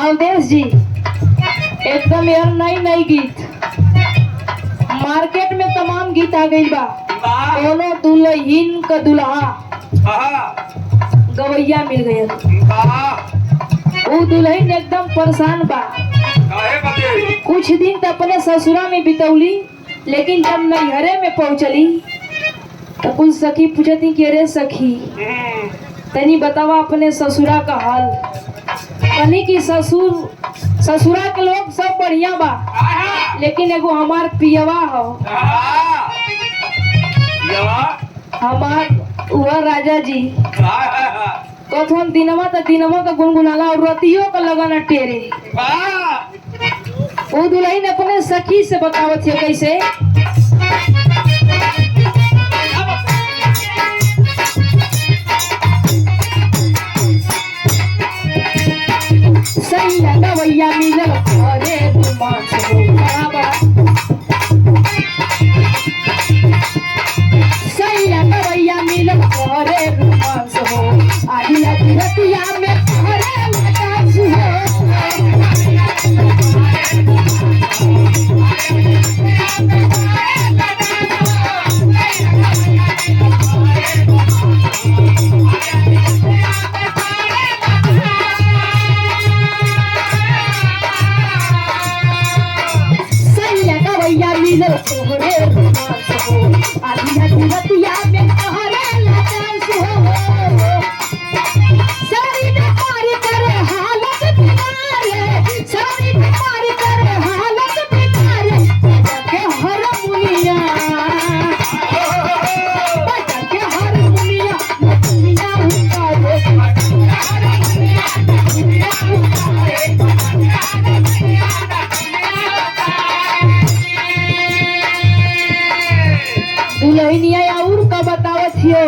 अवधेश जी एकदम यार नई नई गीत मार्केट में तमाम गीत आ गई बा। दोनों दुल्हन का दुल्हा गवैया मिल गए। वो दुल्हन एकदम परेशान बा। कुछ दिन तो अपने ससुरा में बितौली, लेकिन जब नैहरे में पहुंचली तो कुछ सखी पूछती कि अरे सखी तनी बतावा अपने ससुरा का हाल। कहनी कि ससुरा के लोग सब बढ़िया बा, लेकिन एगो हमार पियवा हो, हमार वह राजा जी कथन दिनवा तो दिनवा का गुनगुनाला और रतियों का लगन टेरे। वो दुल्हन अपने सखी से बतावत है कैसे। सैया गवैया मिलल घरे रोमांस हो बराबर। सैया गवैया मिलल घरे रोमांस हो, आधी आधी रतिया में घरे रोमांस हो। तोहरे रोमांस हो, आधी आधी रतिया में तोहरे रोमांस हो। सारी बीमारी करे हालत बीमार, सारी बीमारी करे हालत बीमार। के हर मुनिया के हर मुनिया दुनिया उतारे, दुल्हनिया और का बतावत हो।